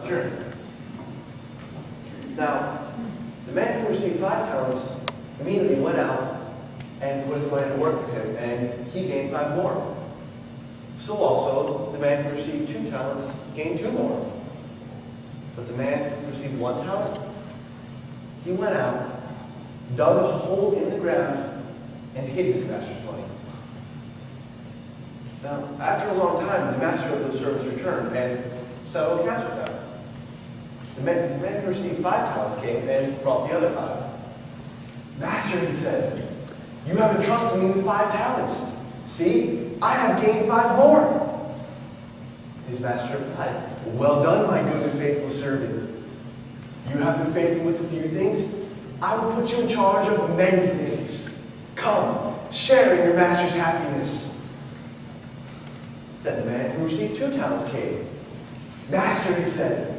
Sure. Now, the man who received 5 talents immediately went out and put his money to work for him, and he gained 5 more. So also, the man who received 2 talents gained 2 more. But the man who received 1 talent, he went out, dug a hole in the ground, and hid his master's money. Now, after a long time, the master of those servants returned and settled accounts with them. The man who received 5 talents came and brought the other 5. Master, he said, you have entrusted me with 5 talents. See, I have gained 5 more. His master replied, well done, my good and faithful servant. You have been faithful with a few things. I will put you in charge of many things. Come, share in your master's happiness. Then the man who received 2 talents came. Master, he said,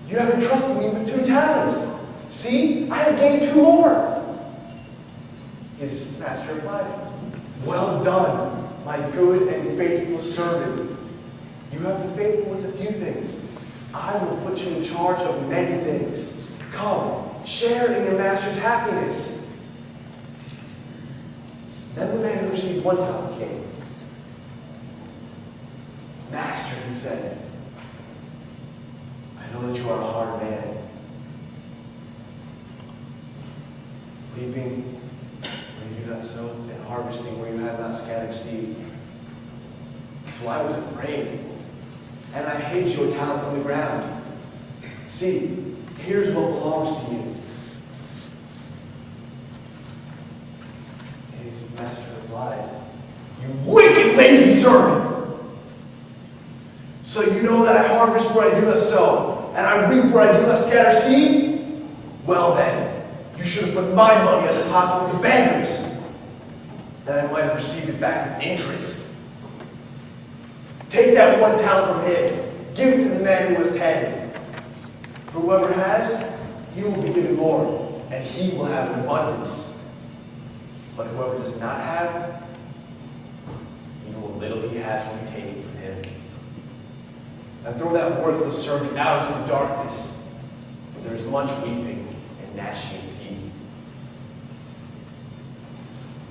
you have entrusted me with 2 talents. See, I have gained 2 more. His master replied, well done, my good and faithful servant. You have been faithful with a few things. I will put you in charge of many things. Come, share in your master's happiness. Then the man who received 1 talent came. Master, he said, I know that you are a hard man. Reaping where you do not sow, and harvesting where you have not scattered seed. So I was afraid, and I hid your talent in the ground. See, here's what belongs to you. His master replied, you wicked, lazy servant! So you know that I harvest where I do not sow, and I reap where I do not scatter seed? Well then, you should have put my money on deposit with the bankers. Then I might have received it back with interest. Take that 1 talent from him. Give it to the man who has 10. For whoever has, he will be given more, and he will have an abundance. But whoever does not have, even what little he has will be taken from him. And throw that worthless servant out into the darkness, where there is much weeping and gnashing of teeth.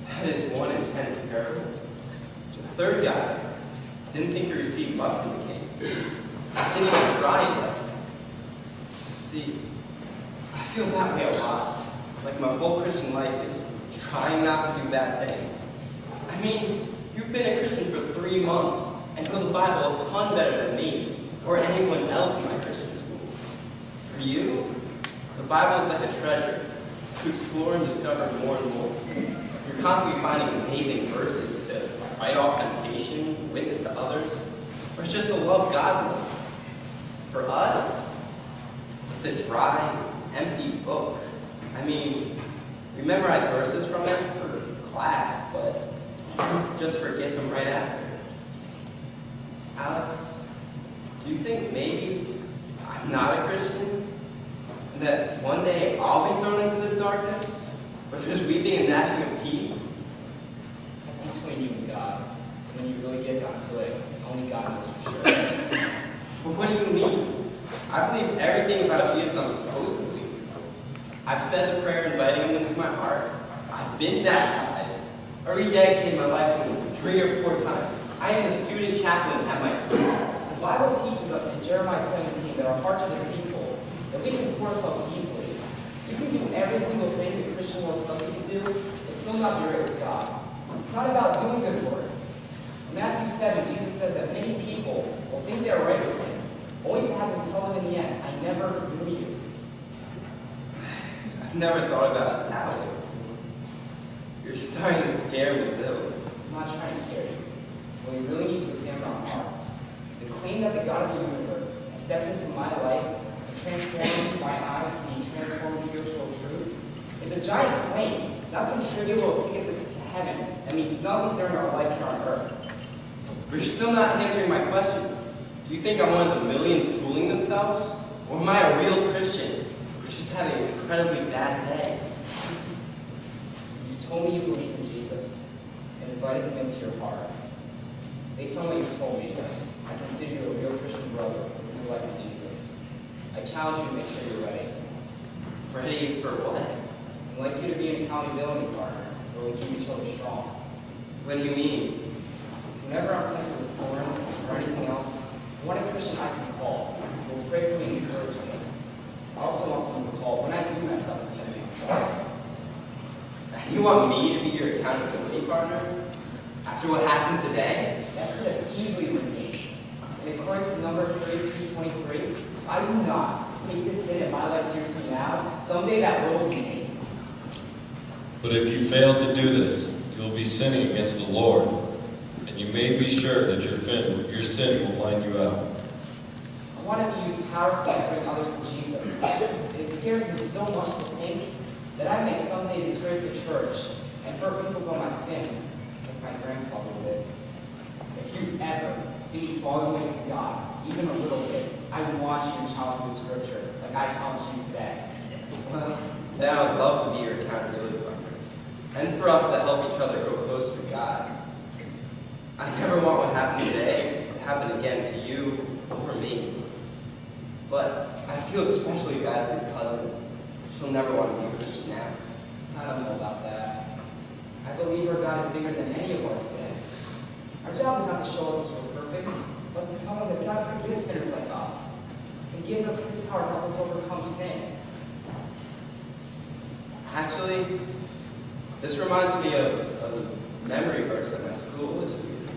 That is one intense parable. The 3rd guy didn't think he received much from the king. Sitting and crying last night. See, I feel that way a lot. Like my whole Christian life is trying not to do bad things. I mean, you've been a Christian for 3 months and know the Bible a ton better than me or anyone else in my Christian school. For you, the Bible is like a treasure to explore and discover more and more. You're constantly finding amazing verses to fight off temptation, witness to others, or it's just to love God more. For us, it's a dry, empty book. I mean, we memorize verses from it for class, but just forget them right after. Alex, do you think maybe I'm not a Christian? And that one day I'll be thrown into the darkness? Where there's weeping and gnashing of teeth? That's between you and God. When you really get down to it, only God knows for sure. But what do you mean? I believe everything about Jesus I'm supposed to believe. I've said the prayer inviting him into my heart. I've been baptized. I rededicated my life to him 3 or 4 times. I am a student chaplain at my school. The Bible teaches us in Jeremiah 17 that our hearts are deceitful, that we can pour ourselves easily. You can do every single thing the Christian world tells you to do, but still not be right with God. It's not about doing good works. In Matthew 7, Jesus says that many people will think they are right with him, only to have him tell them in the end, I never knew you. I've never thought about it that way. You're starting to scare me, Bill. I'm not trying to scare you. But we really need to examine our hearts. The claim that the God of the universe has stepped into my life and transformed my eyes to see transformed spiritual truth is a giant claim, not some trivial ticket to heaven that means nothing during our life here on earth. But you're still not answering my question. Do you think I'm one of the millions fooling themselves? Or am I a real Christian who just had an incredibly bad day? You told me you believed in Jesus and invited him into your heart. Based on what you told me, I consider you a real Christian brother who likes Jesus. I challenge you to make sure you're ready. Ready for what? I'd like you to be an accountability partner where we keep each other strong. What do you mean? Whenever I'm tempted with porn or anything else, I want a Christian I can call who will pray for me and encourage me. I also want someone to call when I do mess up and something. You want me to be your accountability partner? After what happened today? That could have easily been me. And according to Numbers 33:23, if I do not take this sin in my life seriously now, someday that will be me. But if you fail to do this, you will be sinning against the Lord, and you may be sure that your sin will find you out. I want to be used powerfully to bring others to Jesus. And it scares me so much to think that I may someday disgrace the church and hurt people by my sin, like my grandfather did. If you ever see me falling away from God, even a little bit, I want you to challenge me with Scripture, like I challenge you today. Well, then I would love to be your accountability partner. And for us to help each other grow closer to God. I never want what happened today to happen again to you or me. But I feel especially bad for your cousin. She'll never want to be a Christian now. I don't know about that. I believe our God is bigger than any of our sin. Our job is not to show others we're perfect, but to tell them that God forgives sinners like us and gives us His power to help us overcome sin. Actually, this reminds me of a memory verse at my school this week.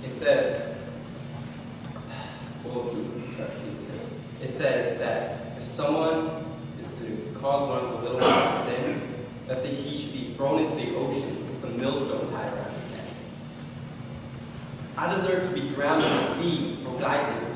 It says, it says that if someone is to cause one of the little ones to sin, that he should be thrown into the ocean with a millstone tied around his neck. I deserve to be drowned in the sea for what I did